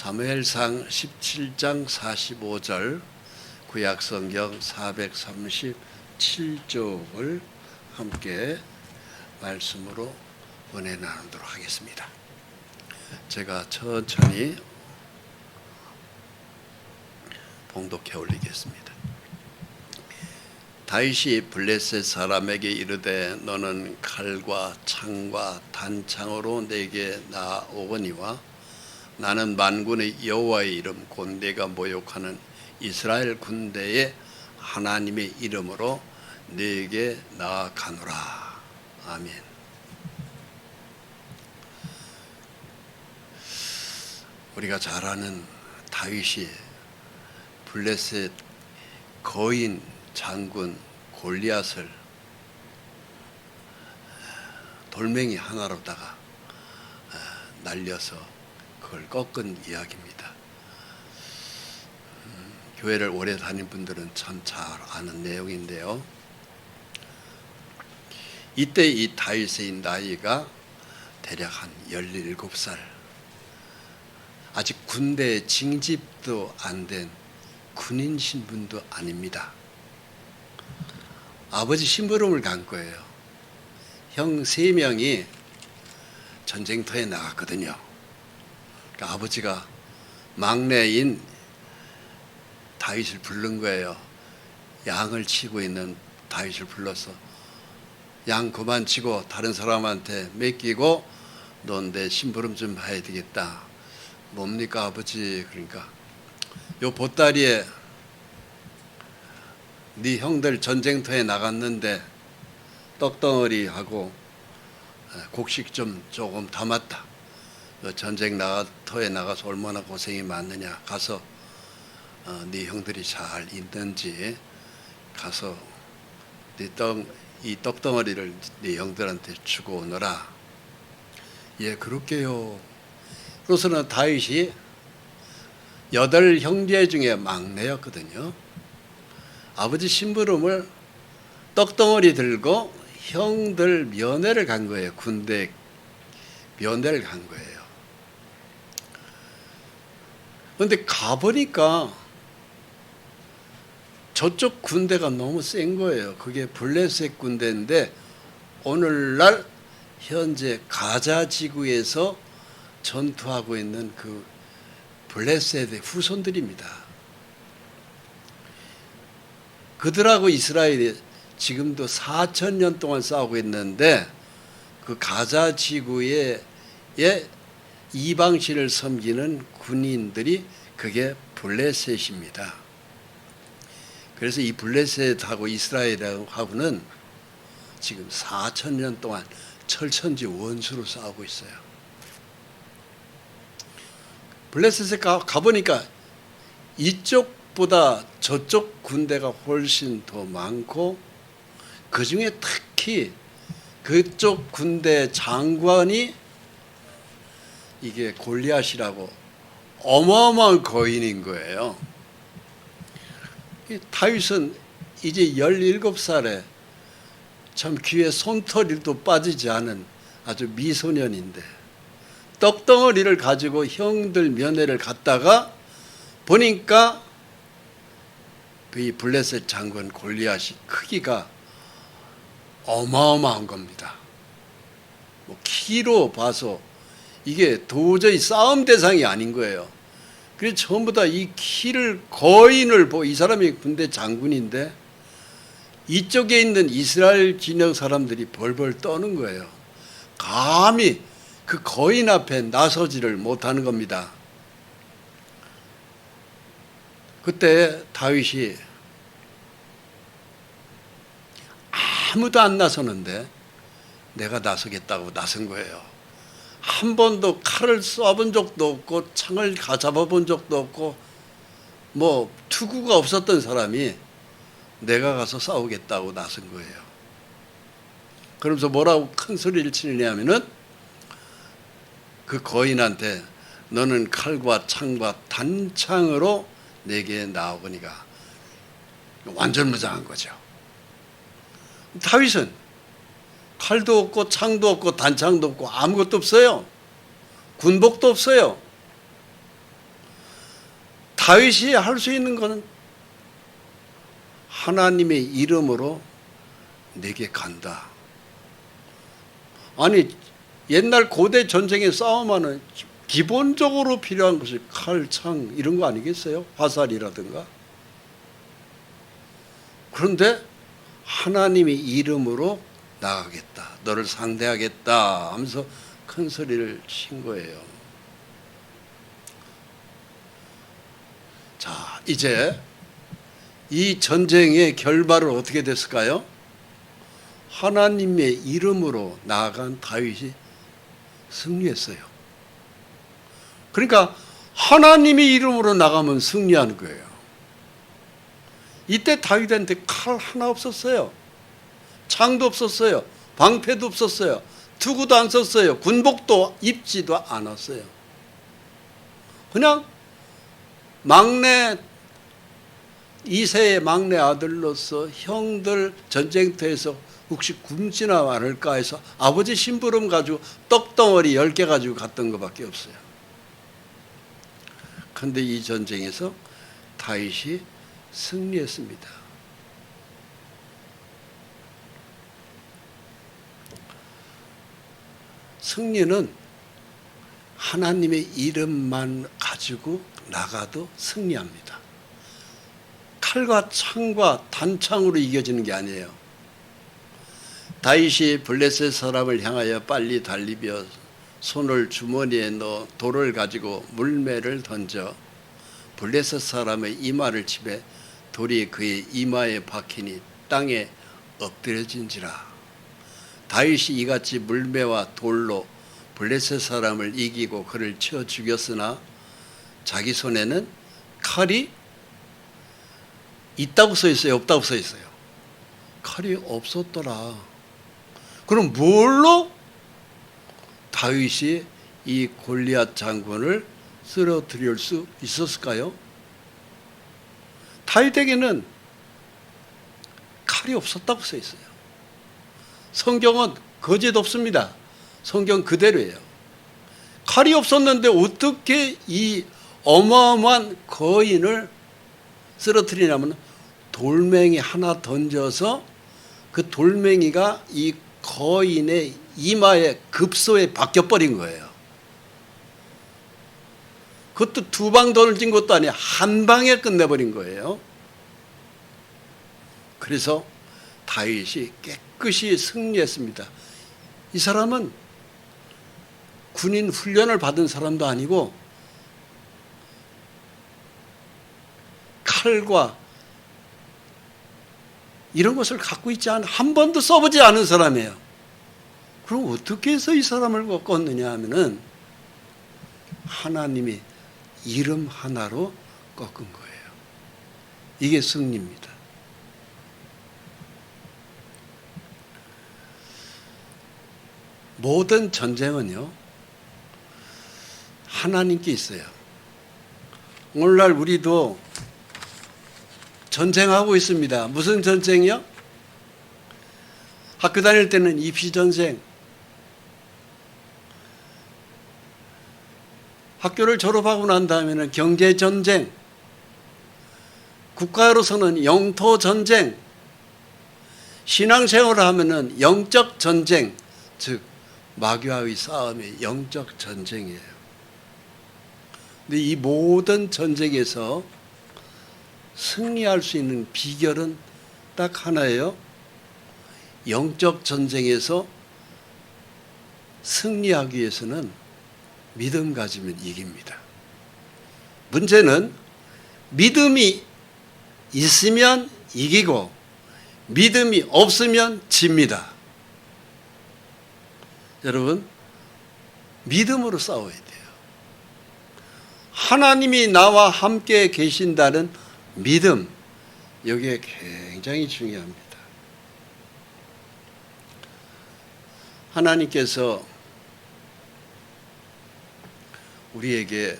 사무엘상 17장 45절 구약성경 437쪽을 함께 말씀으로 은혜 나누도록 하겠습니다. 제가 천천히 봉독해 올리겠습니다. 다윗이 블레셋 사람에게 이르되 너는 칼과 창과 단창으로 내게 나오거니와 나는 만군의 여호와의 이름 곧 내가 모욕하는 이스라엘 군대의 하나님의 이름으로 내게 나아가노라. 아멘. 우리가 잘 아는 다윗이 블레셋 거인 장군 골리앗을 돌멩이 하나로다가 날려서 그걸 꺾은 이야기입니다. 교회를 오래 다닌 분들은 참 잘 아는 내용인데요. 이때 이 다윗의 나이가 대략 한 17살, 아직 군대 징집도 안 된 군인 신분도 아닙니다. 아버지 심부름을 간 거예요. 형 3명이 전쟁터에 나갔거든요. 그러니까 아버지가 막내인 다윗을 부른 거예요. 양을 치고 있는 다윗을 불러서 양 그만 치고 다른 사람한테 맡기고 넌 내 심부름 좀 해야 되겠다. 뭡니까 아버지? 그러니까 요 보따리에 네 형들 전쟁터에 나갔는데 떡덩어리하고 곡식 좀 조금 담았다. 전쟁터에 나가서 얼마나 고생이 많느냐. 가서 네 형들이 잘 있는지 가서 이 떡덩어리를 네 형들한테 주고 오너라. 예, 그럴게요. 그래서는 다윗이 8 형제 중에 막내였거든요. 아버지 심부름을 떡덩어리 들고 형들 면회를 간 거예요. 군대 면회를 간 거예요. 그런데 가보니까 저쪽 군대가 너무 센 거예요. 그게 블레셋 군대인데 오늘날 현재 가자 지구에서 전투하고 있는 그 블레셋의 후손들입니다. 그들하고 이스라엘이 지금도 4,000년 동안 싸우고 있는데 그 가자 지구의 이방신을 섬기는 군인들이 그게 블레셋입니다. 그래서 이 블레셋하고 이스라엘하고는 지금 4,000년 동안 철천지 원수로 싸우고 있어요. 블레셋에 가보니까 이쪽보다 저쪽 군대가 훨씬 더 많고, 그 중에 특히 그쪽 군대 장관이 이게 골리앗이라고 어마어마한 거인인 거예요. 다윗은 이제 17살에 참 귀에 손털이도 빠지지 않은 아주 미소년인데, 떡덩어리를 가지고 형들 면회를 갔다가 보니까 이 블레셋 장군 골리앗이 크기가 어마어마한 겁니다. 뭐 키로 봐서 이게 도저히 싸움 대상이 아닌 거예요. 그래서 전부 다 이 키를, 거인을 보고, 이 사람이 군대 장군인데 이쪽에 있는 이스라엘 진영 사람들이 벌벌 떠는 거예요. 감히 그 거인 앞에 나서지를 못하는 겁니다. 그때 다윗이 아무도 안 나서는데 내가 나서겠다고 나선 거예요. 한 번도 칼을 쏴본 적도 없고 창을 잡아본 적도 없고 뭐 투구가 없었던 사람이 내가 가서 싸우겠다고 나선 거예요. 그러면서 뭐라고 큰 소리를 치느냐면은 그 거인한테 너는 칼과 창과 단창으로 내게 나오거니가. 완전 무장한 거죠. 다윗은 칼도 없고 창도 없고 단창도 없고 아무것도 없어요. 군복도 없어요. 다윗이 할 수 있는 것은 하나님의 이름으로 내게 간다. 아니 옛날 고대 전쟁에 싸움하는 기본적으로 필요한 것이 칼, 창 이런 거 아니겠어요? 화살이라든가. 그런데 하나님의 이름으로 나가겠다, 너를 상대하겠다 하면서 큰 소리를 친 거예요. 자, 이제 이 전쟁의 결말은 어떻게 됐을까요? 하나님의 이름으로 나아간 다윗이 승리했어요. 그러니까 하나님의 이름으로 나가면 승리하는 거예요. 이때 다윗한테 칼 하나 없었어요. 창도 없었어요. 방패도 없었어요. 투구도 안 썼어요. 군복도 입지도 않았어요. 그냥 막내 2세의 막내 아들로서 형들 전쟁터에서 혹시 굶지나 않을까 해서 아버지 심부름 가지고 떡덩어리 10개 가지고 갔던 것밖에 없어요. 그런데 이 전쟁에서 다윗이 승리했습니다. 승리는 하나님의 이름만 가지고 나가도 승리합니다. 칼과 창과 단창으로 이겨지는 게 아니에요. 다윗이 블레셋 사람을 향하여 빨리 달리며 손을 주머니에 넣어 돌을 가지고 물매를 던져 블레셋 사람의 이마를 치매 돌이 그의 이마에 박히니 땅에 엎드려진지라. 다윗이 이같이 물매와 돌로 블레셋 사람을 이기고 그를 쳐 죽였으나 자기 손에는 칼이 있다고 써 있어요, 없다고 써 있어요? 칼이 없었더라. 그럼 뭘로 다윗이 이 골리앗 장군을 쓰러뜨릴 수 있었을까요? 다윗에게는 칼이 없었다고 써 있어요. 성경은 거짓 없습니다. 성경 그대로예요. 칼이 없었는데 어떻게 이 어마어마한 거인을 쓰러뜨리냐면 돌멩이 하나 던져서 그 돌멩이가 이 거인의 이마에 급소에 박혀버린 거예요. 그것도 두 방 던진 것도 아니에요. 한 방에 끝내버린 거예요. 그래서 다윗이 깨끗이 승리했습니다. 이 사람은 군인 훈련을 받은 사람도 아니고 칼과 이런 것을 갖고 있지 않은, 한 번도 써보지 않은 사람이에요. 그럼 어떻게 해서 이 사람을 꺾었느냐 하면은 하나님이 이름 하나로 꺾은 거예요. 이게 승리입니다. 모든 전쟁은요, 하나님께 있어요. 오늘날 우리도 전쟁하고 있습니다. 무슨 전쟁이요? 학교 다닐 때는 입시 전쟁, 학교를 졸업하고 난 다음에는 경제 전쟁, 국가로서는 영토 전쟁, 신앙생활을 하면은 영적 전쟁, 즉 마귀와의 싸움이 영적 전쟁이에요. 근데 이 모든 전쟁에서 승리할 수 있는 비결은 딱 하나예요. 영적 전쟁에서 승리하기 위해서는 믿음 가지면 이깁니다. 문제는 믿음이 있으면 이기고 믿음이 없으면 집니다. 여러분, 믿음으로 싸워야 돼요. 하나님이 나와 함께 계신다는 믿음, 여기에 굉장히 중요합니다. 하나님께서 우리에게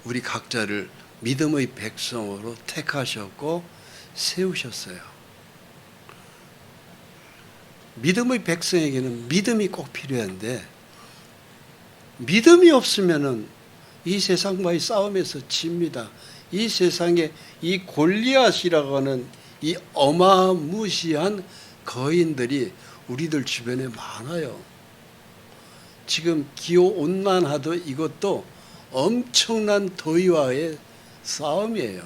우리 각자를 믿음의 백성으로 택하셨고 세우셨어요. 믿음의 백성에게는 믿음이 꼭 필요한데 믿음이 없으면은 이 세상과의 싸움에서 집니다. 이 세상에 이 골리앗이라고 하는 이 어마무시한 거인들이 우리들 주변에 많아요. 지금 기후온난화도 이것도 엄청난 더위와의 싸움이에요.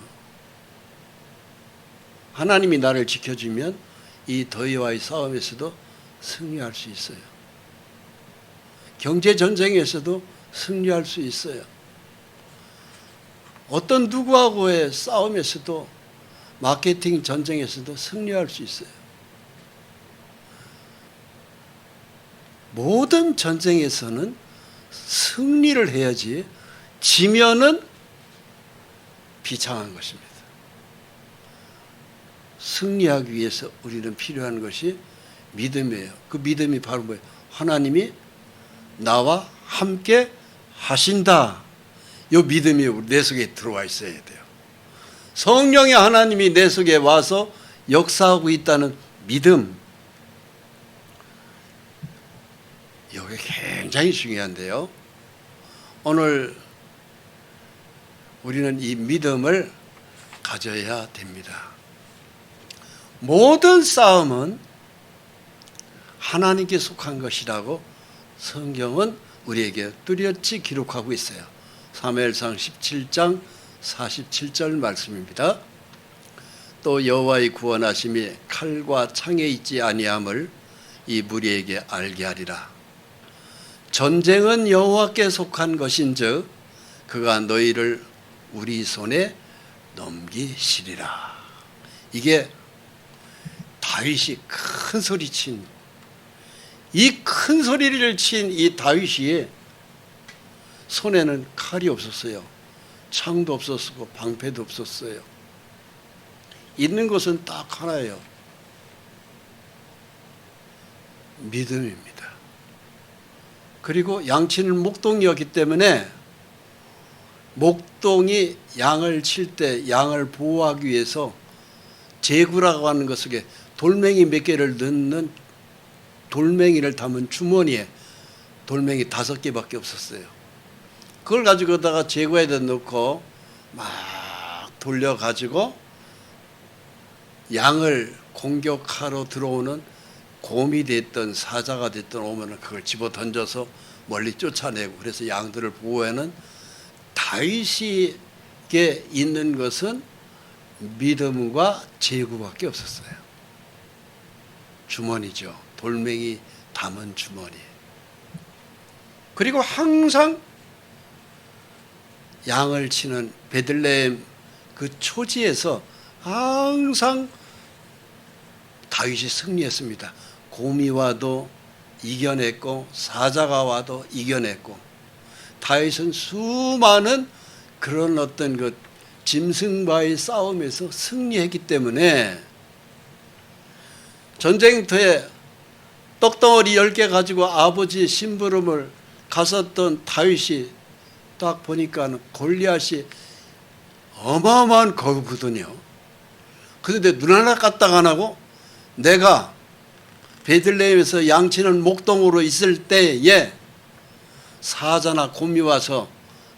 하나님이 나를 지켜주면 이 더위와의 싸움에서도 승리할 수 있어요. 경제 전쟁에서도 승리할 수 있어요. 어떤 누구하고의 싸움에서도 마케팅 전쟁에서도 승리할 수 있어요. 모든 전쟁에서는 승리를 해야지 지면은 비참한 것입니다. 승리하기 위해서 우리는 필요한 것이 믿음이에요. 그 믿음이 바로 뭐예요? 하나님이 나와 함께 하신다. 이 믿음이 내 속에 들어와 있어야 돼요. 성령의 하나님이 내 속에 와서 역사하고 있다는 믿음, 이게 굉장히 중요한데요. 오늘 우리는 이 믿음을 가져야 됩니다. 모든 싸움은 하나님께 속한 것이라고 성경은 우리에게 뚜렷이 기록하고 있어요. 사무엘상 17장 47절 말씀입니다. 또 여호와의 구원하심이 칼과 창에 있지 아니함을 이 무리에게 알게 하리라. 전쟁은 여호와께 속한 것인즉 그가 너희를 우리 손에 넘기시리라. 이게 다윗이 큰 소리 친, 이 큰 소리를 친 이 다윗이 손에는 칼이 없었어요. 창도 없었고 방패도 없었어요. 있는 것은 딱 하나예요. 믿음입니다. 그리고 양치는 목동이었기 때문에 목동이 양을 칠 때 양을 보호하기 위해서 제구라고 하는 것 속에 돌멩이 몇 개를 넣는 돌멩이를 담은 주머니에 돌멩이 5개밖에 없었어요. 그걸 가지고다가 제구에다 넣고 막 돌려가지고 양을 공격하러 들어오는 곰이 됐든 사자가 됐든 오면 그걸 집어 던져서 멀리 쫓아내고, 그래서 양들을 보호하는 다윗에게 있는 것은 믿음과 제구밖에 없었어요. 주머니죠. 돌멩이 담은 주머니. 그리고 항상 양을 치는 베들레헴 그 초지에서 항상 다윗이 승리했습니다. 곰이 와도 이겨냈고 사자가 와도 이겨냈고, 다윗은 수많은 그런 어떤 그 짐승과의 싸움에서 승리했기 때문에, 전쟁터에 떡덩어리 10개 가지고 아버지의 심부름을 갔었던 다윗이 딱 보니까 골리앗이 어마어마한 거거든요. 그런데 눈 하나 까딱 안 하고, 내가 베들레헴에서 양치는 목동으로 있을 때에 사자나 곰이 와서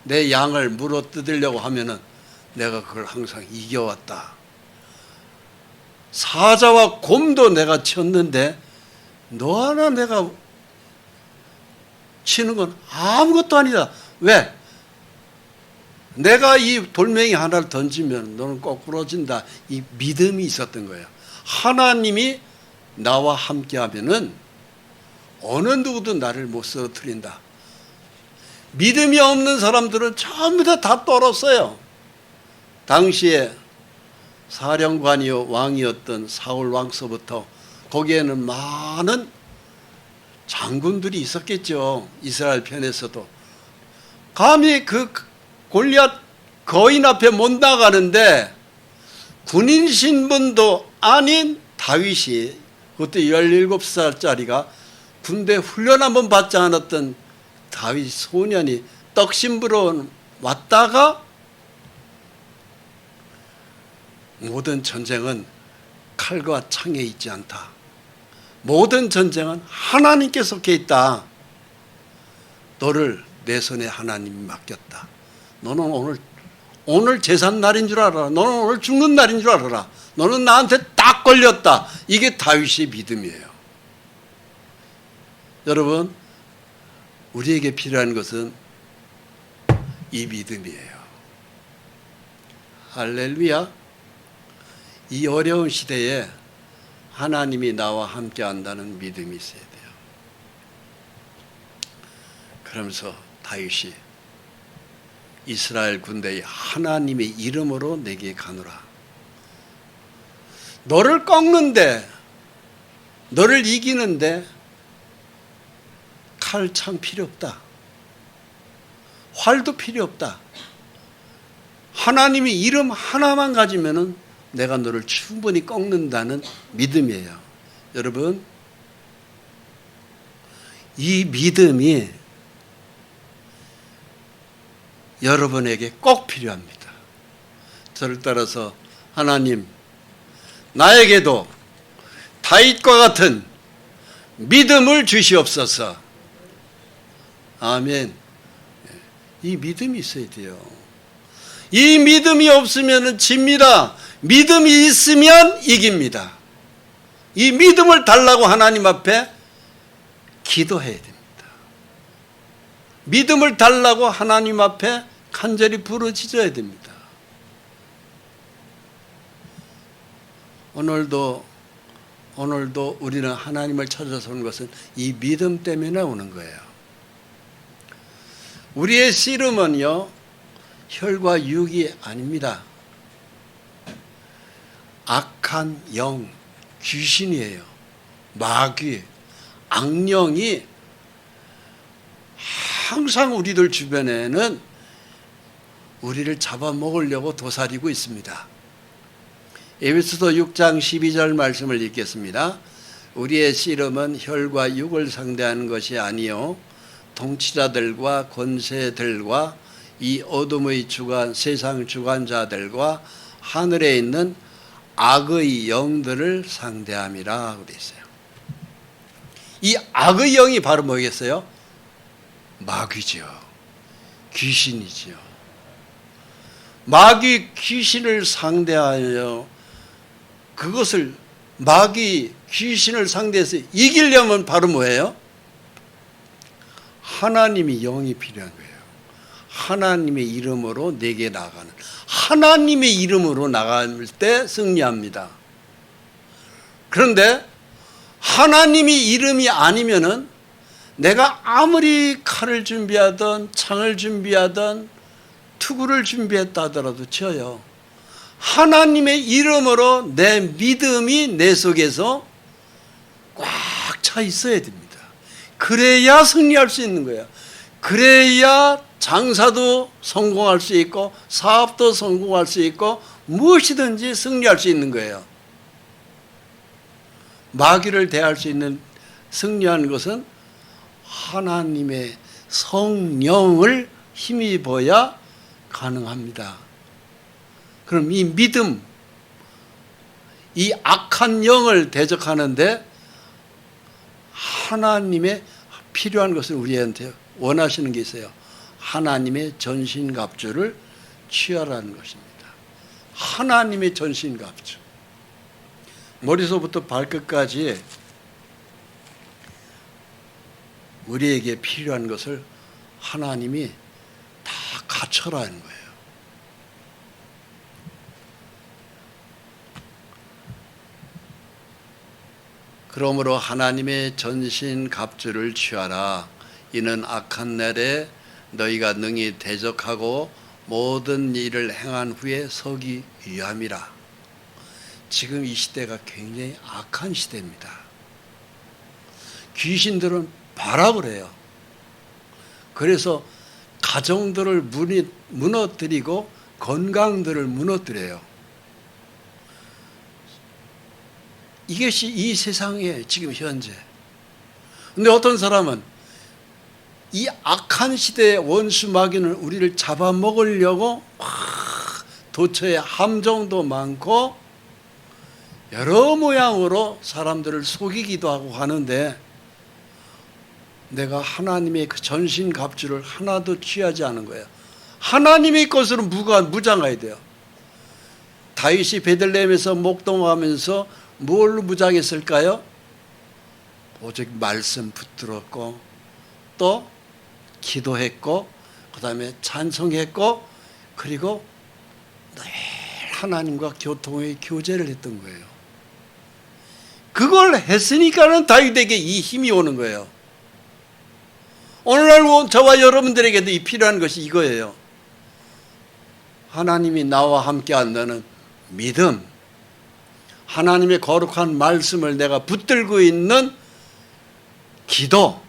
내 양을 물어 뜯으려고 하면은 내가 그걸 항상 이겨왔다. 사자와 곰도 내가 쳤는데 너 하나 내가 치는 건 아무것도 아니다. 왜? 내가 이 돌멩이 하나를 던지면 너는 꼭 부러진다. 이 믿음이 있었던 거예요. 하나님이 나와 함께 하면은 어느 누구도 나를 못 쓰러뜨린다. 믿음이 없는 사람들은 전부 다 떨었어요. 당시에 사령관이요 왕이었던 사울 왕서부터 거기에는 많은 장군들이 있었겠죠. 이스라엘 편에서도. 감히 그 골리앗 거인 앞에 못 나가는데 군인 신분도 아닌 다윗이, 그것도 17살짜리가 군대 훈련 한번 받지 않았던 다윗 소년이 떡신부로 왔다가, 모든 전쟁은 칼과 창에 있지 않다. 모든 전쟁은 하나님께 속해 있다. 너를 내 손에 하나님이 맡겼다. 너는 오늘 제삿날인 줄 알아라. 너는 오늘 죽는 날인 줄 알아라. 너는 나한테 딱 걸렸다. 이게 다윗의 믿음이에요. 여러분, 우리에게 필요한 것은 이 믿음이에요. 할렐루야. 이 어려운 시대에 하나님이 나와 함께 한다는 믿음이 있어야 돼요. 그러면서 다윗이 이스라엘 군대에 하나님의 이름으로 내게 가노라. 너를 꺾는데, 너를 이기는데 칼, 창 필요 없다. 활도 필요 없다. 하나님의 이름 하나만 가지면은 내가 너를 충분히 꺾는다는 믿음이에요. 여러분, 이 믿음이 여러분에게 꼭 필요합니다. 저를 따라서 하나님, 나에게도 다윗과 같은 믿음을 주시옵소서. 아멘. 이 믿음이 있어야 돼요. 이 믿음이 없으면 집니다. 믿음이 있으면 이깁니다. 이 믿음을 달라고 하나님 앞에 기도해야 됩니다. 믿음을 달라고 하나님 앞에 간절히 부르짖어야 됩니다. 오늘도 우리는 하나님을 찾아서 오는 것은 이 믿음 때문에 오는 거예요. 우리의 씨름은요, 혈과 육이 아닙니다. 악한 영, 귀신이에요. 마귀, 악령이 항상 우리들 주변에는 우리를 잡아먹으려고 도사리고 있습니다. 에베소서 6장 12절 말씀을 읽겠습니다. 우리의 씨름은 혈과 육을 상대하는 것이 아니요 통치자들과 권세들과 이 어둠의 주관, 세상 주관자들과 하늘에 있는 악의 영들을 상대함이라 그랬어요. 이 악의 영이 바로 뭐겠어요? 마귀죠. 귀신이죠. 마귀 귀신을 상대하여 그것을, 마귀 귀신을 상대해서 이기려면 바로 뭐예요? 하나님의 영이 필요한 거예요. 하나님의 이름으로 내게 나가는, 하나님의 이름으로 나갈 때 승리합니다. 그런데 하나님의 이름이 아니면은 내가 아무리 칼을 준비하든 창을 준비하든 투구를 준비했다 하더라도 져요. 하나님의 이름으로 내 믿음이 내 속에서 꽉 차 있어야 됩니다. 그래야 승리할 수 있는 거예요. 그래야 장사도 성공할 수 있고 사업도 성공할 수 있고 무엇이든지 승리할 수 있는 거예요. 마귀를 대할 수 있는 승리하는 것은 하나님의 성령을 힘입어야 가능합니다. 그럼 이 믿음, 이 악한 영을 대적하는데 하나님의 필요한 것을 우리한테 원하시는 게 있어요. 하나님의 전신갑주를 취하라는 것입니다. 하나님의 전신갑주. 머리서부터 발끝까지 우리에게 필요한 것을 하나님이 다 갖춰라는 거예요. 그러므로 하나님의 전신갑주를 취하라. 이는 악한 날에 너희가 능히 대적하고 모든 일을 행한 후에 서기 위함이라. 지금 이 시대가 굉장히 악한 시대입니다. 귀신들은 발악을 해요. 그래서 가정들을 무너뜨리고 건강들을 무너뜨려요. 이것이 이 세상에 지금 현재. 근데 어떤 사람은 이 악한 시대의 원수 마귀는 우리를 잡아먹으려고 도처에 함정도 많고 여러 모양으로 사람들을 속이기도 하고 하는데 내가 하나님의 그 전신갑주를 하나도 취하지 않은 거예요. 하나님의 것으로 무장해야 돼요. 다윗이 베들레헴에서 목동하면서 뭘로 무장했을까요? 오직 말씀 붙들었고 또 기도했고 그 다음에 찬송했고 그리고 늘 하나님과 교통의 교제를 했던 거예요. 그걸 했으니까는 다윗에게 이 힘이 오는 거예요. 오늘날 저와 여러분들에게도 이 필요한 것이 이거예요. 하나님이 나와 함께 한다는 믿음, 하나님의 거룩한 말씀을 내가 붙들고 있는 기도,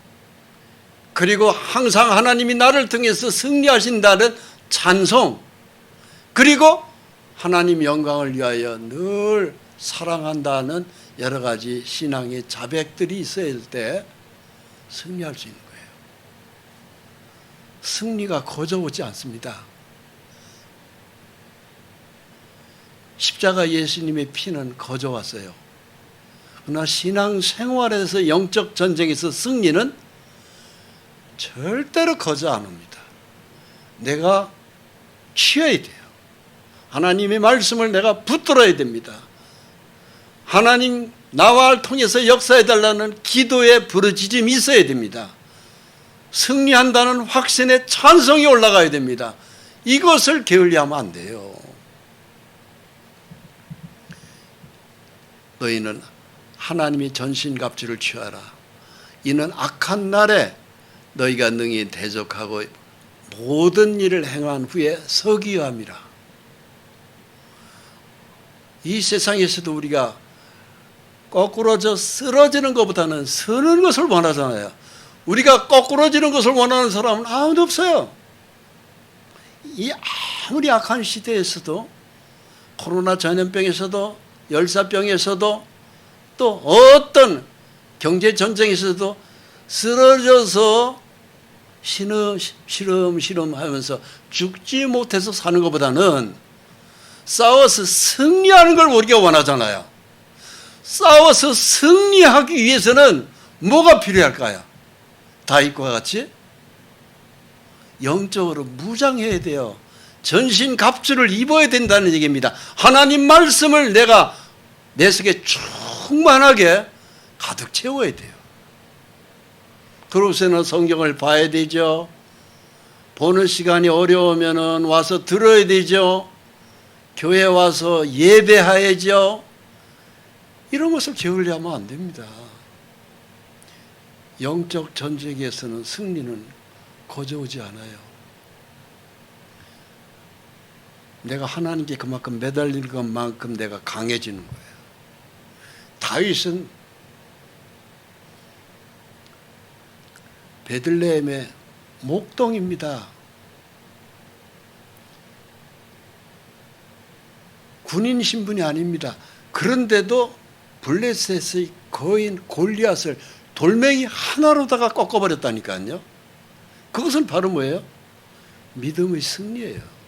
그리고 항상 하나님이 나를 통해서 승리하신다는 찬송, 그리고 하나님 영광을 위하여 늘 사랑한다는 여러 가지 신앙의 자백들이 있어야 때 승리할 수 있는 거예요. 승리가 거저오지 않습니다. 십자가 예수님의 피는 거저왔어요. 그러나 신앙 생활에서 영적 전쟁에서 승리는 절대로 거저 안 옵니다. 내가 취해야 돼요. 하나님의 말씀을 내가 붙들어야 됩니다. 하나님 나와 통해서 역사해달라는 기도의 부르짖음이 있어야 됩니다. 승리한다는 확신의 찬성이 올라가야 됩니다. 이것을 게을리하면 안 돼요. 너희는 하나님의 전신갑주를 취하라. 이는 악한 날에 너희가 능히 대적하고 모든 일을 행한 후에 서기 위함이라. 이 세상에서도 우리가 거꾸로져 쓰러지는 것보다는 서는 것을 원하잖아요. 우리가 거꾸로지는 것을 원하는 사람은 아무도 없어요. 이 아무리 악한 시대에서도, 코로나 전염병에서도, 열사병에서도, 또 어떤 경제전쟁에서도 쓰러져서 시름시름 하면서 죽지 못해서 사는 것보다는 싸워서 승리하는 걸 우리가 원하잖아요. 싸워서 승리하기 위해서는 뭐가 필요할까요? 다윗과 같이 영적으로 무장해야 돼요. 전신갑주를 입어야 된다는 얘기입니다. 하나님 말씀을 내가 내 속에 충만하게 가득 채워야 돼요. 그러고서는 성경을 봐야 되죠. 보는 시간이 어려우면 와서 들어야 되죠. 교회 와서 예배해야죠. 이런 것을 게을리하면 안 됩니다. 영적 전쟁에서는 승리는 거저오지 않아요. 내가 하나님께 그만큼 매달리는 것만큼 내가 강해지는 거예요. 다윗은 베들레헴의 목동입니다. 군인 신분이 아닙니다. 그런데도 블레셋의 거인 골리앗을 돌멩이 하나로다가 꺾어버렸다니까요. 그것은 바로 뭐예요? 믿음의 승리예요.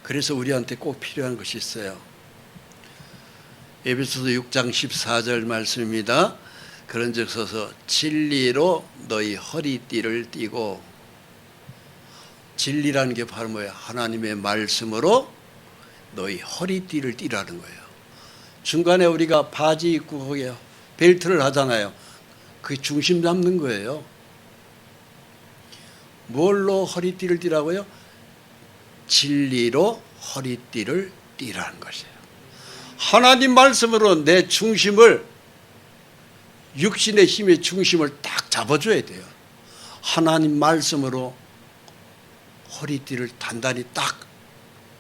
그래서 우리한테 꼭 필요한 것이 있어요. 에베소서 6장 14절 말씀입니다. 그런즉 서서 진리로 너희 허리띠를 띠고, 진리라는 게 바로 뭐예요? 하나님의 말씀으로 너희 허리띠를 띠라는 거예요. 중간에 우리가 바지 입고 거기에 벨트를 하잖아요. 그게 중심 잡는 거예요. 뭘로 허리띠를 띠라고요? 진리로 허리띠를 띠라는 것이에요. 하나님 말씀으로 내 중심을, 육신의 힘의 중심을 딱 잡아줘야 돼요. 하나님 말씀으로 허리띠를 단단히 딱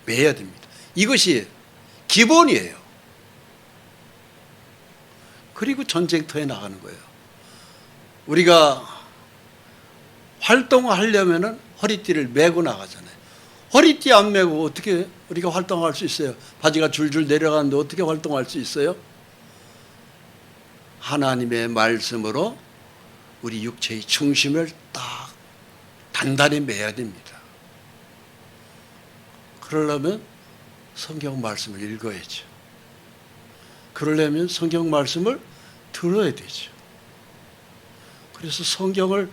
매야 됩니다. 이것이 기본이에요. 그리고 전쟁터에 나가는 거예요. 우리가 활동을 하려면 허리띠를 매고 나가잖아요. 허리띠 안 매고 어떻게 우리가 활동할 수 있어요? 바지가 줄줄 내려가는데 어떻게 활동할 수 있어요? 하나님의 말씀으로 우리 육체의 중심을 딱 단단히 매야 됩니다. 그러려면 성경 말씀을 읽어야죠. 그러려면 성경 말씀을 들어야 되죠. 그래서 성경을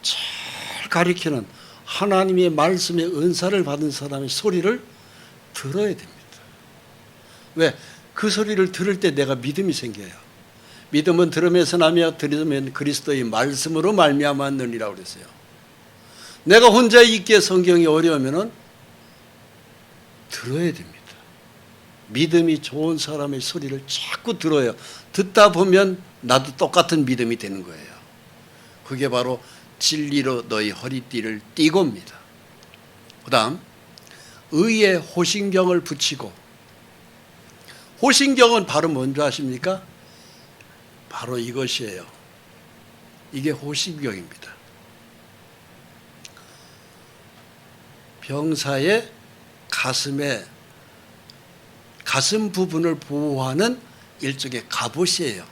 잘 가리키는 하나님의 말씀의 은사를 받은 사람의 소리를 들어야 됩니다. 왜? 그 소리를 들을 때 내가 믿음이 생겨요. 믿음은 들음에서 나며 들으면 그리스도의 말씀으로 말미암았느니라고 그랬어요. 내가 혼자 읽기에 성경이 어려우면 들어야 됩니다. 믿음이 좋은 사람의 소리를 자꾸 들어요. 듣다 보면 나도 똑같은 믿음이 되는 거예요. 그게 바로 진리로 너희 허리띠를 띠고입니다. 그 다음 의의 호신경을 붙이고, 호신경은 바로 뭔지 아십니까? 바로 이것이에요. 이게 호신경입니다. 병사의 가슴 부분을 보호하는 일종의 갑옷이에요.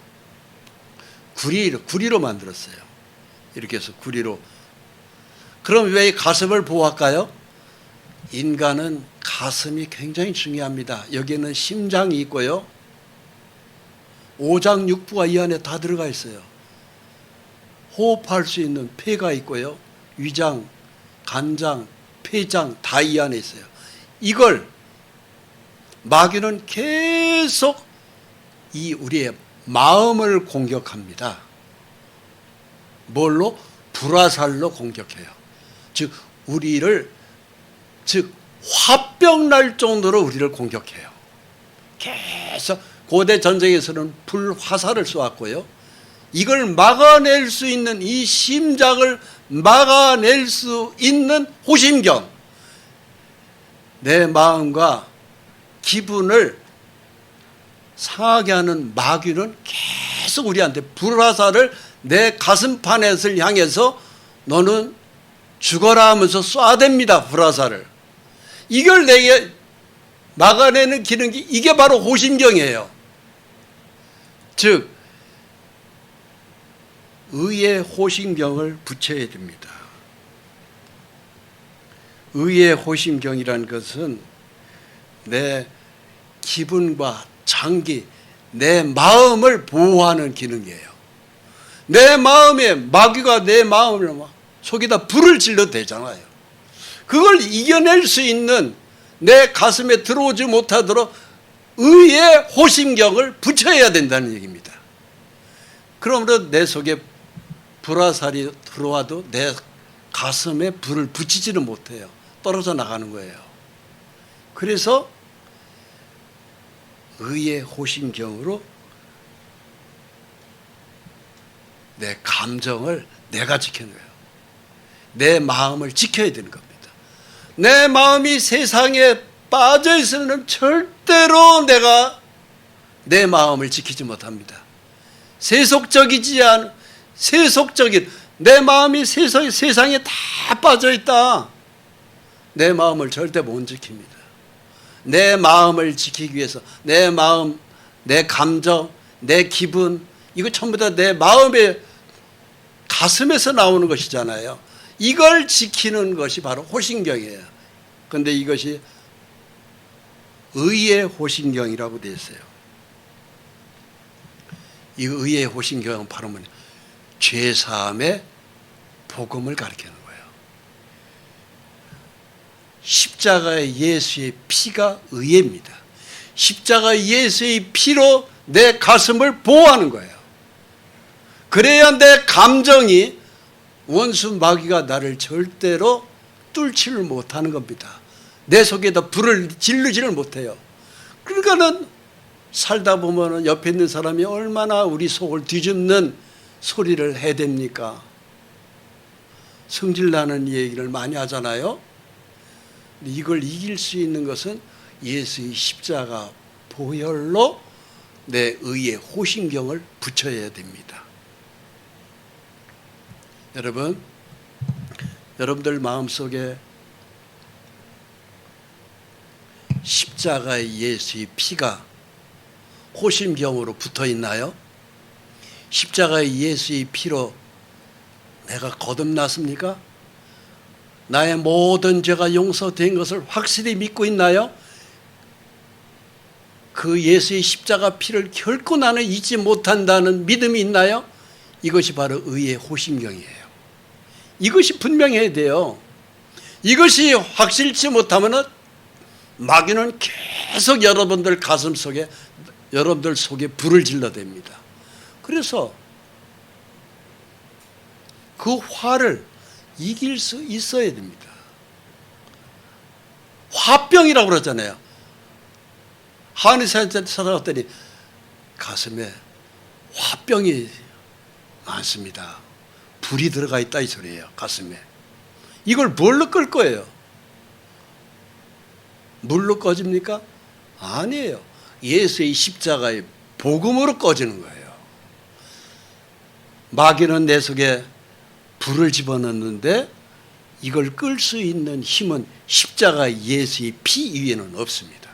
구리로 만들었어요. 이렇게 해서 구리로. 그럼 왜 가슴을 보호할까요? 인간은 가슴이 굉장히 중요합니다. 여기에는 심장이 있고요, 오장육부가 이 안에 다 들어가 있어요. 호흡할 수 있는 폐가 있고요, 위장, 간장, 폐장 다 이 안에 있어요. 이걸 마귀는 계속 이 우리의 마음을 공격합니다. 뭘로? 불화살로 공격해요. 즉 화병 날 정도로 우리를 공격해요. 계속 고대 전쟁에서는 불화살을 쏘았고요. 이걸 막아낼 수 있는, 이 심장을 막아낼 수 있는 호심경, 내 마음과 기분을 상하게 하는 마귀는 계속 우리한테 불화살을 내 가슴판에서 향해서 너는 죽어라 하면서 쏴댑니다. 불화살을. 이걸 내게 막아내는 기능이, 이게 바로 호심경이에요. 즉 의의 호심경을 붙여야 됩니다. 의의 호심경이라는 것은 내 기분과 장기, 내 마음을 보호하는 기능이에요. 내 마음에 마귀가 내 마음을 막 속에다 불을 질러도 되잖아요. 그걸 이겨낼 수 있는, 내 가슴에 들어오지 못하도록 의의 호심경을 붙여야 된다는 얘기입니다. 그러므로 내 속에 불화살이 들어와도 내 가슴에 불을 붙이지는 못해요. 떨어져 나가는 거예요. 그래서 의의 호심경으로 내 감정을 내가 지키는 거예요. 내 마음을 지켜야 되는 겁니다. 내 마음이 세상에 빠져 있으면 절대로 내가 내 마음을 지키지 못합니다. 세속적인 내 마음이 세상에 다 빠져 있다. 내 마음을 절대 못 지킵니다. 내 마음을 지키기 위해서 내 마음, 내 감정, 내 기분, 이거 전부 다 내 마음의 가슴에서 나오는 것이잖아요. 이걸 지키는 것이 바로 호신경이에요. 그런데 이것이 의의 호신경이라고 되어 있어요. 이 의의 호신경은 바로 뭐냐? 죄사함의 복음을 가리키는 거예요. 십자가의 예수의 피가 의입니다. 십자가 예수의 피로 내 가슴을 보호하는 거예요. 그래야 내 감정이 원수 마귀가 나를 절대로 뚫지를 못하는 겁니다. 내 속에다 불을 지르지를 못해요. 그러니까는 살다 보면은 옆에 있는 사람이 얼마나 우리 속을 뒤집는 소리를 해야 됩니까? 성질나는 얘기를 많이 하잖아요. 이걸 이길 수 있는 것은 예수의 십자가 보혈로 내 의의 호신경을 붙여야 됩니다. 여러분들 마음속에 십자가의 예수의 피가 호신경으로 붙어 있나요? 십자가의 예수의 피로 내가 거듭났습니까? 나의 모든 죄가 용서된 것을 확실히 믿고 있나요? 그 예수의 십자가 피를 결코 나는 잊지 못한다는 믿음이 있나요? 이것이 바로 의의 호신경이에요. 이것이 분명해야 돼요. 이것이 확실치 못하면 마귀는 계속 여러분들 가슴 속에, 여러분들 속에 불을 질러댑니다. 그래서 그 화를 이길 수 있어야 됩니다. 화병이라고 그러잖아요. 한의사한테 찾아갔더니 가슴에 화병이 많습니다. 불이 들어가 있다 이 소리예요. 가슴에. 이걸 뭘로 끌 거예요? 물로 꺼집니까? 아니에요. 예수의 십자가의 복음으로 꺼지는 거예요. 마귀는 내 속에 불을 집어넣는데 이걸 끌 수 있는 힘은 십자가 예수의 피 위에는 없습니다.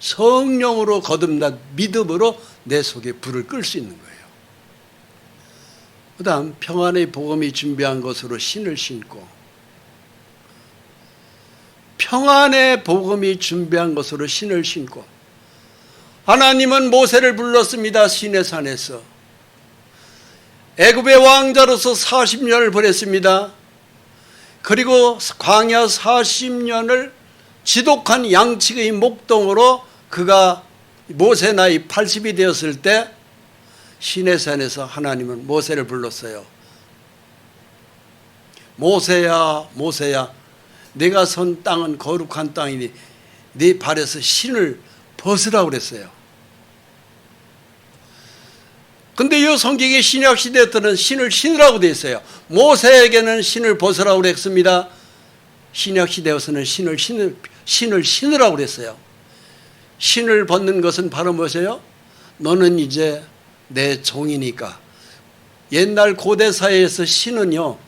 성령으로 거듭난 믿음으로 내 속에 불을 끌 수 있는 거예요. 그 다음 평안의 복음이 준비한 것으로 신을 신고, 평안의 복음이 준비한 것으로 신을 신고, 하나님은 모세를 불렀습니다. 시내산에서 애굽의 왕자로서 40년을 보냈습니다. 그리고 광야 40년을 지독한 양치기의 목동으로 그가 모세 나이 80이 되었을 때 시내산에서 하나님은 모세를 불렀어요. 모세야, 모세야, 네가 선 땅은 거룩한 땅이니 네 발에서 신을 벗으라고 그랬어요. 근데 이 성경에 신약 시대 때는 신을 신으라고 되어 있어요. 모세에게는 신을 벗으라고 그랬습니다. 신약 시대에서는 신을 신으라고 그랬어요. 신을 벗는 것은 바로 무엇이에요? 너는 이제 내 종이니까. 옛날 고대 사회에서 신은요,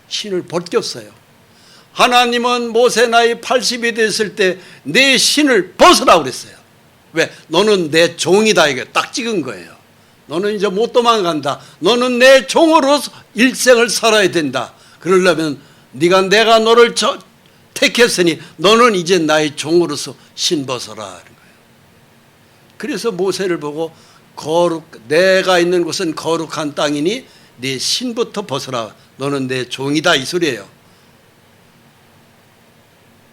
신을 벗겼어요. 하나님은 모세 나이 80이 됐을 때 내 신을 벗으라고 그랬어요. 왜? 너는 내 종이다, 이게 딱 찍은 거예요. 너는 이제 못 도망간다. 너는 내 종으로 일생을 살아야 된다. 그러려면 내가 너를 택했으니 너는 이제 나의 종으로서 신 벗어라 하는 거예요. 그래서 모세를 보고 내가 있는 곳은 거룩한 땅이니 네 신부터 벗어라. 너는 내 종이다 이 소리예요.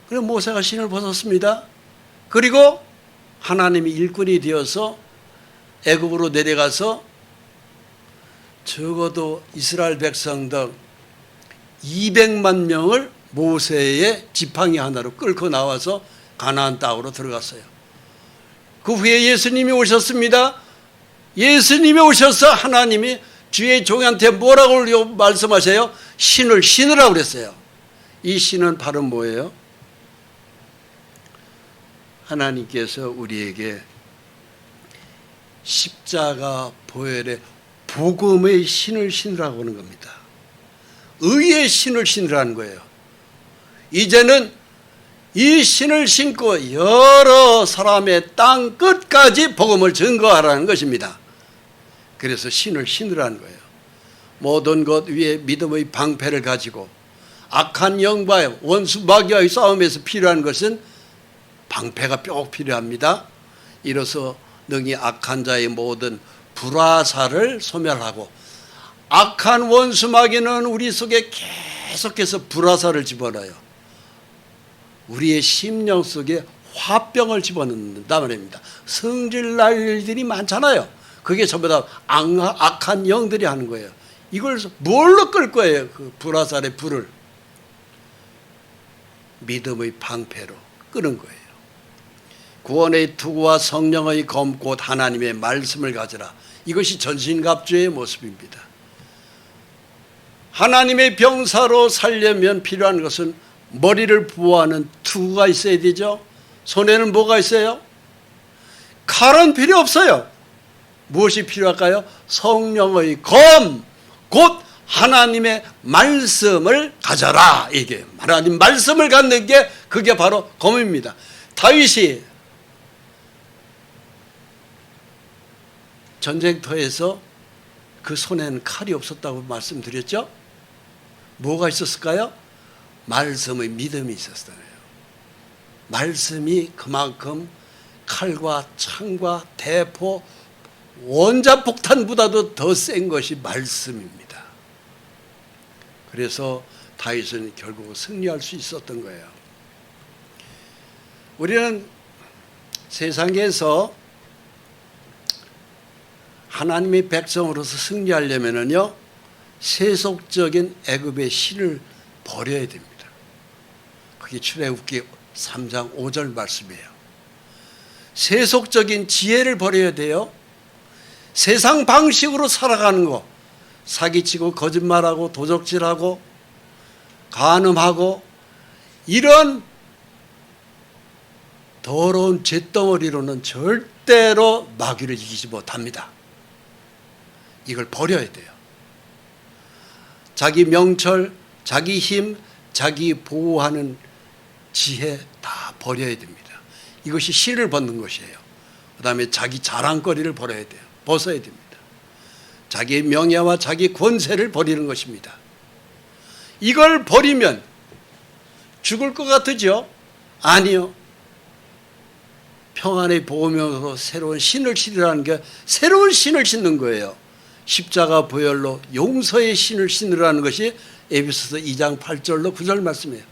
그래서 모세가 신을 벗었습니다. 그리고 하나님이 일꾼이 되어서 애굽으로 내려가서 적어도 이스라엘 백성들 200만 명을 모세의 지팡이 하나로 끌고 나와서 가나안 땅으로 들어갔어요. 그 후에 예수님이 오셨습니다. 예수님이 오셔서 하나님이 주의 종한테 뭐라고 말씀하세요? 신을 신으라고 그랬어요. 이 신은 바로 뭐예요? 하나님께서 우리에게 십자가 보혈의 복음의 신을 신으라고 하는 겁니다. 의의 신을 신으라는 거예요. 이제는 이 신을 신고 여러 사람의 땅 끝까지 복음을 증거하라는 것입니다. 그래서 신을 신으라는 거예요. 모든 것 위에 믿음의 방패를 가지고 악한 영과의 원수 마귀와의 싸움에서 필요한 것은 방패가 꼭 필요합니다. 이로써 능히 악한 자의 모든 불화살을 소멸하고, 악한 원수 마귀는 우리 속에 계속해서 불화살을 집어넣어요. 우리의 심령 속에 화병을 집어넣는다 말입니다. 성질날 일들이 많잖아요. 그게 전부 다 악한 영들이 하는 거예요. 이걸 뭘로 끌 거예요? 그 불화살의 불을 믿음의 방패로 끄는 거예요. 구원의 투구와 성령의 검 곧 하나님의 말씀을 가져라. 이것이 전신갑주의 모습입니다. 하나님의 병사로 살려면 필요한 것은 머리를 보호하는 투구가 있어야 되죠. 손에는 뭐가 있어요? 칼은 필요 없어요. 무엇이 필요할까요? 성령의 검, 곧 하나님의 말씀을 가져라. 이게 하나님 말씀을 갖는 게 그게 바로 검입니다. 다윗이 전쟁터에서 그 손에는 칼이 없었다고 말씀드렸죠? 뭐가 있었을까요? 말씀의 믿음이 있었어요. 말씀이 그만큼 칼과 창과 대포, 원자폭탄보다도 더 센 것이 말씀입니다. 그래서 다윗은 결국 승리할 수 있었던 거예요. 우리는 세상에서 하나님의 백성으로서 승리하려면요, 세속적인 애굽의 신을 버려야 됩니다. 그게 출애굽기 3장 5절 말씀이에요. 세속적인 지혜를 버려야 돼요. 세상 방식으로 살아가는 거, 사기치고 거짓말하고 도적질하고 간음하고 이런 더러운 잿덩어리로는 절대로 마귀를 이기지 못합니다. 이걸 버려야 돼요. 자기 명철, 자기 힘, 자기 보호하는 지혜 다 버려야 됩니다. 이것이 신을 벗는 것이에요. 그 다음에 자기 자랑거리를 버려야 돼요. 벗어야 됩니다. 자기의 명예와 자기 권세를 버리는 것입니다. 이걸 버리면 죽을 것 같으죠? 아니요. 평안의 보호명으로 새로운 신을 신으라는 게 새로운 신을 신는 거예요. 십자가 보혈로 용서의 신을 신으라는 것이 에베소서 2장 8절로 9절 말씀이에요.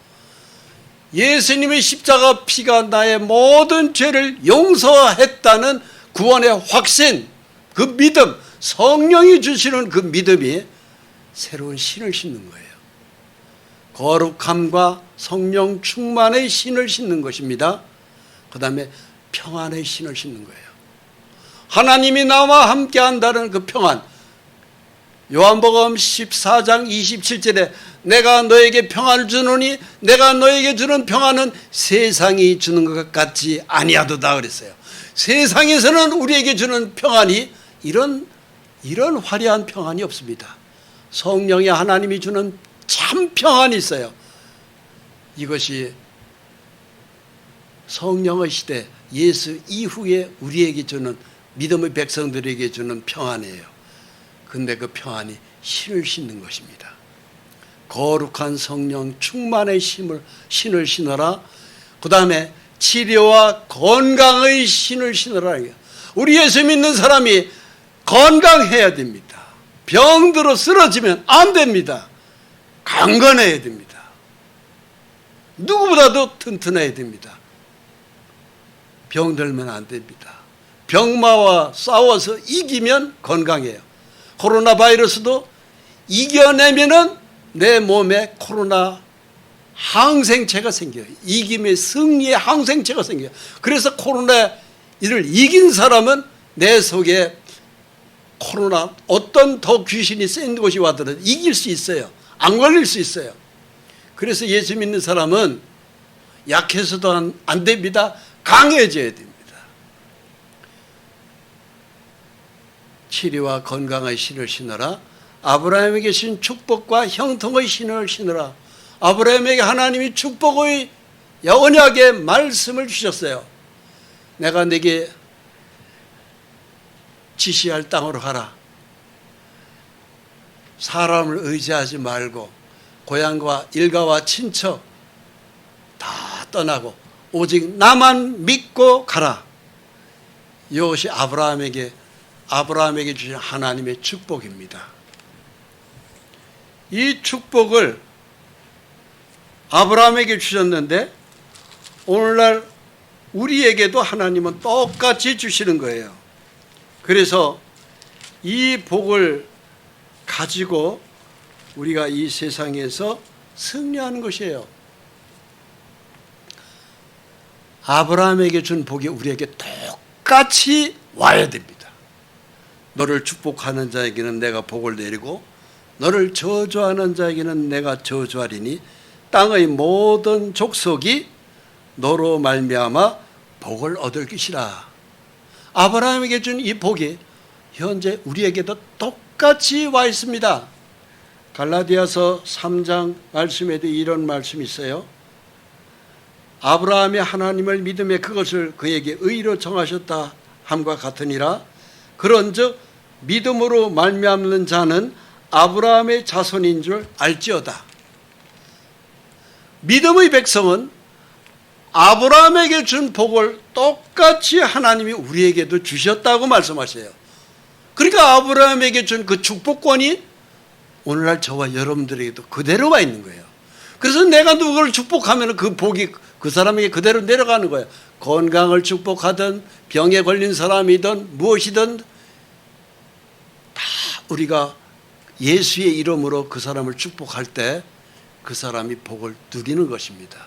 예수님의 십자가 피가 나의 모든 죄를 용서했다는 구원의 확신, 그 믿음, 성령이 주시는 그 믿음이 새로운 신을 신는 거예요. 거룩함과 성령 충만의 신을 신는 것입니다. 그 다음에 평안의 신을 신는 거예요. 하나님이 나와 함께 한다는 그 평안. 요한복음 14장 27절에 내가 너에게 평안을 주노니 내가 너에게 주는 평안은 세상이 주는 것 같지 아니하도다 그랬어요. 세상에서는 우리에게 주는 평안이 이런 화려한 평안이 없습니다. 성령의 하나님이 주는 참 평안이 있어요. 이것이 성령의 시대, 예수 이후에 우리에게 주는, 믿음의 백성들에게 주는 평안이에요. 근데 그 평안이 신을 신는 것입니다. 거룩한 성령 충만의 신을 신어라. 그 다음에 치료와 건강의 신을 신어라. 우리 예수 믿는 사람이 건강해야 됩니다. 병들어 쓰러지면 안 됩니다. 강건해야 됩니다. 누구보다도 튼튼해야 됩니다. 병들면 안 됩니다. 병마와 싸워서 이기면 건강해요. 코로나 바이러스도 이겨내면은 내 몸에 코로나 항생체가 생겨요. 이김의 승리의 항생체가 생겨요. 그래서 코로나 이를 이긴 사람은 내 속에 코로나 어떤 더 귀신이 센 것이 와도 이길 수 있어요. 안 걸릴 수 있어요. 그래서 예수 믿는 사람은 약해서도 안 됩니다. 강해져야 됩니다. 치리와 건강의 신을 신어라. 아브라함에게 신 축복과 형통의 신을 신어라. 아브라함에게 하나님이 축복의 언약의 말씀을 주셨어요. 내가 네게 지시할 땅으로 가라. 사람을 의지하지 말고 고향과 일가와 친척 다 떠나고 오직 나만 믿고 가라. 이것이 아브라함에게 주신 하나님의 축복입니다. 이 축복을 아브라함에게 주셨는데 오늘날 우리에게도 하나님은 똑같이 주시는 거예요. 그래서 이 복을 가지고 우리가 이 세상에서 승리하는 것이에요. 아브라함에게 준 복이 우리에게 똑같이 와야 됩니다. 너를 축복하는 자에게는 내가 복을 내리고 너를 저주하는 자에게는 내가 저주하리니 땅의 모든 족속이 너로 말미암아 복을 얻을 것이라. 아브라함에게 준 이 복이 현재 우리에게도 똑같이 와 있습니다. 갈라디아서 3장 말씀에도 이런 말씀이 있어요. 아브라함이 하나님을 믿음에 그것을 그에게 의로 정하셨다 함과 같으니라. 그런즉 믿음으로 말미암는 자는 아브라함의 자손인 줄 알지어다. 믿음의 백성은 아브라함에게 준 복을 똑같이 하나님이 우리에게도 주셨다고 말씀하세요. 그러니까 아브라함에게 준 그 축복권이 오늘날 저와 여러분들에게도 그대로 와 있는 거예요. 그래서 내가 누구를 축복하면 그 복이 그 사람에게 그대로 내려가는 거예요. 건강을 축복하든 병에 걸린 사람이든 무엇이든 다 우리가 예수의 이름으로 그 사람을 축복할 때 그 사람이 복을 누리는 것입니다.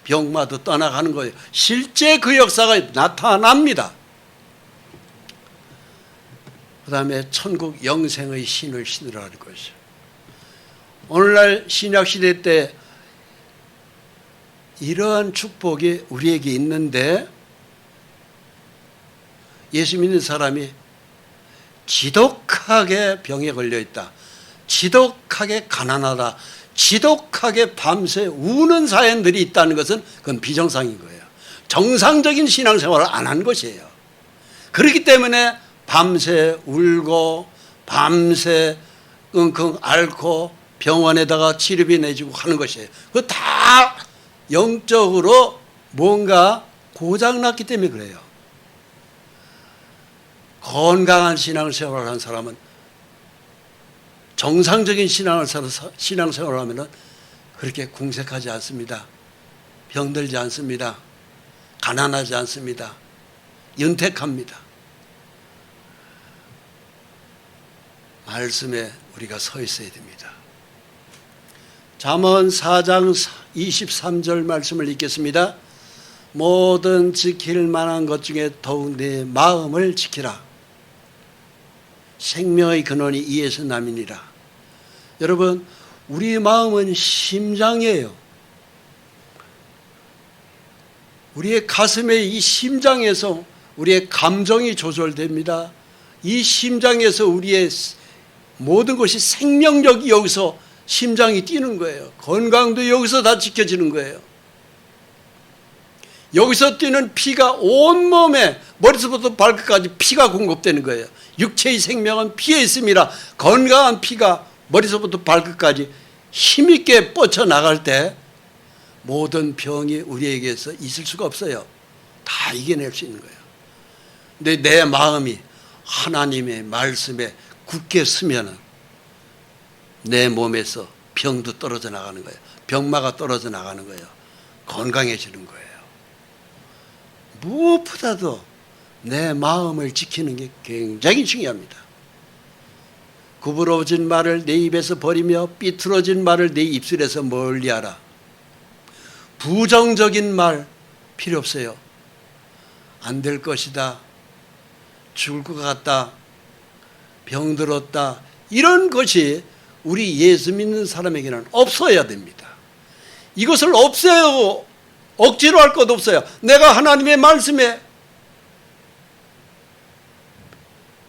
병마도 떠나가는 거예요. 실제 그 역사가 나타납니다. 그 다음에 천국 영생의 신을 신으라는 것이죠. 오늘날 신약시대 때 이러한 축복이 우리에게 있는데 예수 믿는 사람이 지독하게 병에 걸려있다, 지독하게 가난하다, 지독하게 밤새 우는 사연들이 있다는 것은 그건 비정상인 거예요. 정상적인 신앙생활을 안 한 것이에요. 그렇기 때문에 밤새 울고 밤새 끙끙 앓고 병원에다가 치료비 내주고 하는 것이에요. 그거 다 영적으로 뭔가 고장났기 때문에 그래요. 건강한 신앙생활을 한 사람은 정상적인 신앙생활을 하면 그렇게 궁색하지 않습니다. 병들지 않습니다. 가난하지 않습니다. 윤택합니다. 말씀에 우리가 서 있어야 됩니다. 잠언 4장 23절 말씀을 읽겠습니다. 모든 지킬 만한 것 중에 더욱 내 마음을 지키라. 생명의 근원이 이에서 남이니라. 여러분, 우리 마음은 심장이에요. 우리의 가슴의 이 심장에서 우리의 감정이 조절됩니다. 이 심장에서 우리의 모든 것이 생명력이 여기서 심장이 뛰는 거예요. 건강도 여기서 다 지켜지는 거예요. 여기서 뛰는 피가 온몸에 머리서부터 발끝까지 피가 공급되는 거예요. 육체의 생명은 피에 있습니다. 건강한 피가 머리서부터 발끝까지 힘있게 뻗쳐나갈 때 모든 병이 우리에게서 있을 수가 없어요. 다 이겨낼 수 있는 거예요. 근데 내 마음이 하나님의 말씀에 굳게 서면은 내 몸에서 병도 떨어져 나가는 거예요. 병마가 떨어져 나가는 거예요. 건강해지는 거예요. 무엇보다도 내 마음을 지키는 게 굉장히 중요합니다. 구부러진 말을 내 입에서 버리며 삐뚤어진 말을 내 입술에서 멀리하라. 부정적인 말 필요 없어요. 안 될 것이다, 죽을 것 같다, 병들었다, 이런 것이 우리 예수 믿는 사람에게는 없어야 됩니다. 이것을 없애요. 억지로 할 것 없어요. 내가 하나님의 말씀에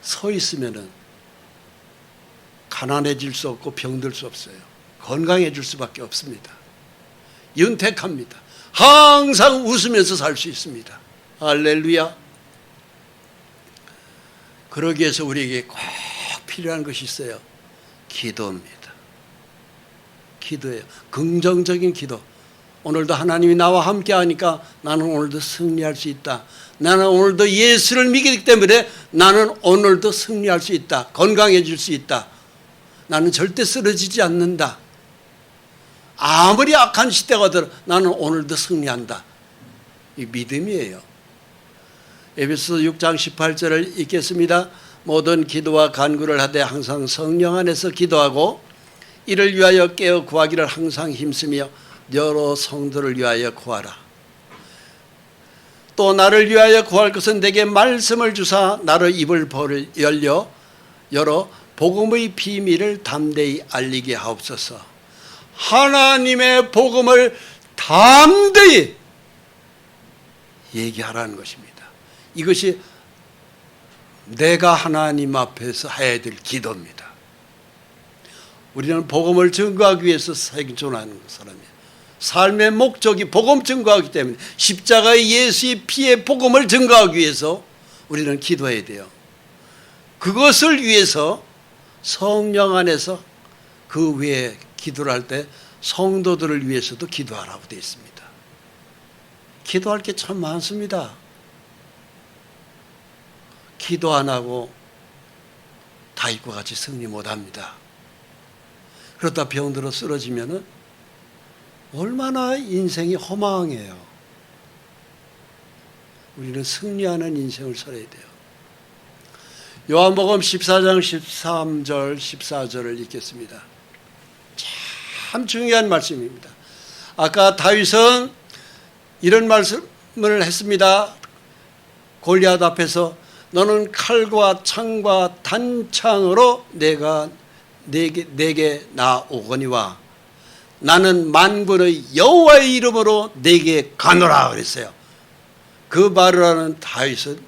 서 있으면은 가난해질 수 없고 병들 수 없어요. 건강해질 수밖에 없습니다. 윤택합니다. 항상 웃으면서 살 수 있습니다. 할렐루야. 그러기 위해서 우리에게 꼭 필요한 것이 있어요. 기도입니다. 기도예요. 긍정적인 기도. 오늘도 하나님이 나와 함께 하니까 나는 오늘도 승리할 수 있다. 나는 오늘도 예수를 믿기 때문에 나는 오늘도 승리할 수 있다. 건강해질 수 있다. 나는 절대 쓰러지지 않는다. 아무리 악한 시대가 들어 나는 오늘도 승리한다. 이 믿음이에요. 에베소서 6장 18절을 읽겠습니다. 모든 기도와 간구를 하되 항상 성령 안에서 기도하고 이를 위하여 깨어 구하기를 항상 힘쓰며 여러 성도를 위하여 구하라. 또 나를 위하여 구할 것은 내게 말씀을 주사 나를 입을 열어 복음의 비밀을 담대히 알리게 하옵소서. 하나님의 복음을 담대히 얘기하라는 것입니다. 이것이 내가 하나님 앞에서 해야 될 기도입니다. 우리는 복음을 증거하기 위해서 생존하는 사람이에요. 삶의 목적이 복음 증거하기 때문에 십자가의 예수의 피의 복음을 증거하기 위해서 우리는 기도해야 돼요. 그것을 위해서 성령 안에서 그 외에 기도를 할 때 성도들을 위해서도 기도하라고 되어 있습니다. 기도할 게 참 많습니다. 기도 안 하고 다윗과 같이 승리 못합니다. 그러다 병들어 쓰러지면은 얼마나 인생이 허망해요. 우리는 승리하는 인생을 살아야 돼요. 요한복음 14장 13절 14절을 읽겠습니다. 참 중요한 말씀입니다. 아까 다윗은 이런 말씀을 했습니다. 골리앗 앞에서 너는 칼과 창과 단창으로 내게 나오거니와 나는 만군의 여호와의 이름으로 내게 가노라 그랬어요. 그 말을 하는 다윗은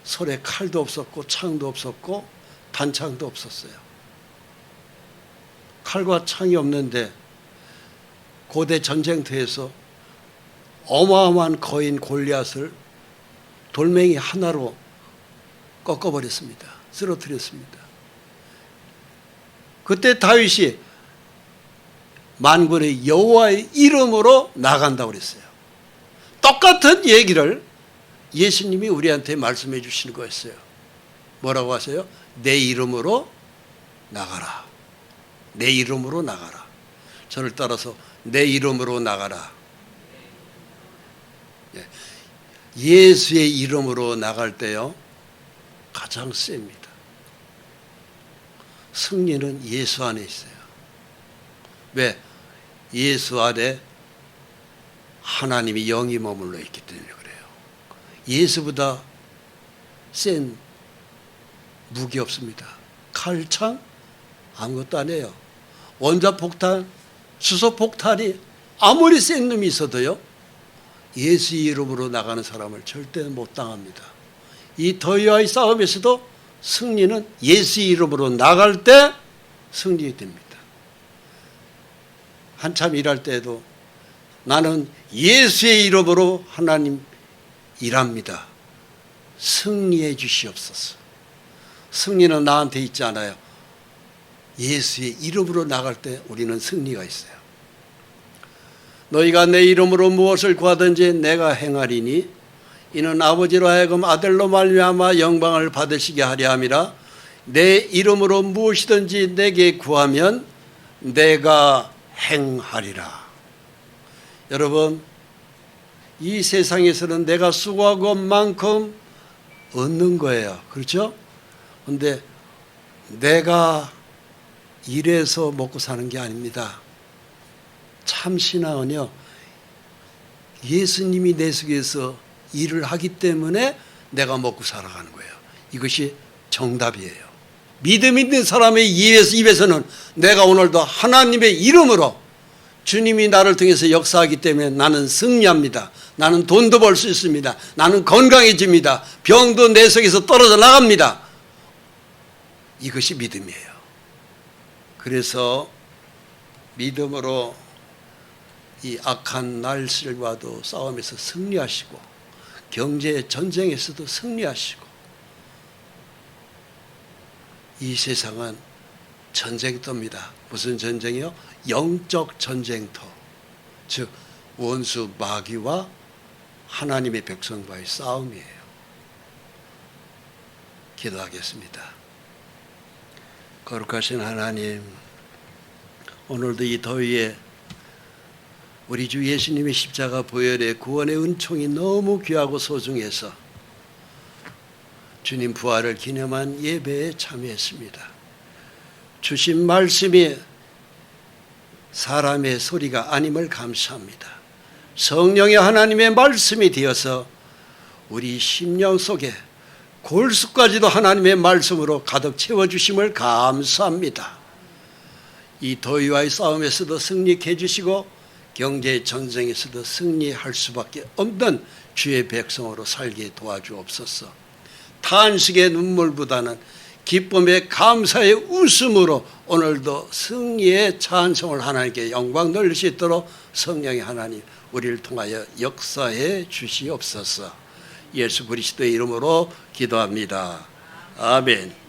손에 칼도 없었고 창도 없었고 단창도 없었어요. 칼과 창이 없는데 고대 전쟁터에서 어마어마한 거인 골리앗을 돌멩이 하나로 꺾어버렸습니다. 쓰러뜨렸습니다. 그때 다윗이 만군의 여호와의 이름으로 나간다고 그랬어요. 똑같은 얘기를 예수님이 우리한테 말씀해 주시는 거였어요. 뭐라고 하세요? 내 이름으로 나가라. 내 이름으로 나가라. 저를 따라서 내 이름으로 나가라. 예수의 이름으로 나갈 때요 가장 셉니다. 승리는 예수 안에 있어요. 왜? 예수 안에 하나님이 영이 머물러 있기 때문에 그래요. 예수보다 센 무기 없습니다. 칼창 아무것도 아니에요. 원자폭탄, 수소폭탄이 아무리 센 놈이 있어도요 예수 이름으로 나가는 사람을 절대 못 당합니다. 이 더위와의 싸움에서도 승리는 예수 이름으로 나갈 때 승리됩니다. 한참 일할 때에도 나는 예수의 이름으로 하나님 일합니다. 승리해 주시옵소서. 승리는 나한테 있지 않아요. 예수의 이름으로 나갈 때 우리는 승리가 있어요. 너희가 내 이름으로 무엇을 구하든지 내가 행하리니 이는 아버지로 하여금 아들로 말미암아 영광을 받으시게 하려 함이라. 내 이름으로 무엇이든지 내게 구하면 내가 행하리라. 여러분, 이 세상에서는 내가 수고한 것만큼 얻는 거예요. 그렇죠? 그런데 내가 일해서 먹고 사는 게 아닙니다. 참 신앙은요, 예수님이 내 속에서 일을 하기 때문에 내가 먹고 살아가는 거예요. 이것이 정답이에요. 믿음 있는 사람의 입에서는 내가 오늘도 하나님의 이름으로 주님이 나를 통해서 역사하기 때문에 나는 승리합니다. 나는 돈도 벌 수 있습니다. 나는 건강해집니다. 병도 내 속에서 떨어져 나갑니다. 이것이 믿음이에요. 그래서 믿음으로 이 악한 날씨와도 싸움에서 승리하시고 경제 전쟁에서도 승리하시고 이 세상은 전쟁터입니다. 무슨 전쟁이요? 영적 전쟁터. 즉 원수 마귀와 하나님의 백성과의 싸움이에요. 기도하겠습니다. 거룩하신 하나님, 오늘도 이 더위에 우리 주 예수님의 십자가 보혈의 구원의 은총이 너무 귀하고 소중해서 주님 부활을 기념한 예배에 참여했습니다. 주신 말씀이 사람의 소리가 아님을 감사합니다. 성령의 하나님의 말씀이 되어서 우리 심령 속에 골수까지도 하나님의 말씀으로 가득 채워주심을 감사합니다. 이 더위와의 싸움에서도 승리케 해주시고 경제 전쟁에서도 승리할 수밖에 없는 주의 백성으로 살게 도와주옵소서. 탄식의 눈물보다는 기쁨의 감사의 웃음으로 오늘도 승리의 찬송을 하나님께 영광 돌릴 수 있도록 성령의 하나님 우리를 통하여 역사해 주시옵소서. 예수 그리스도의 이름으로 기도합니다. 아멘.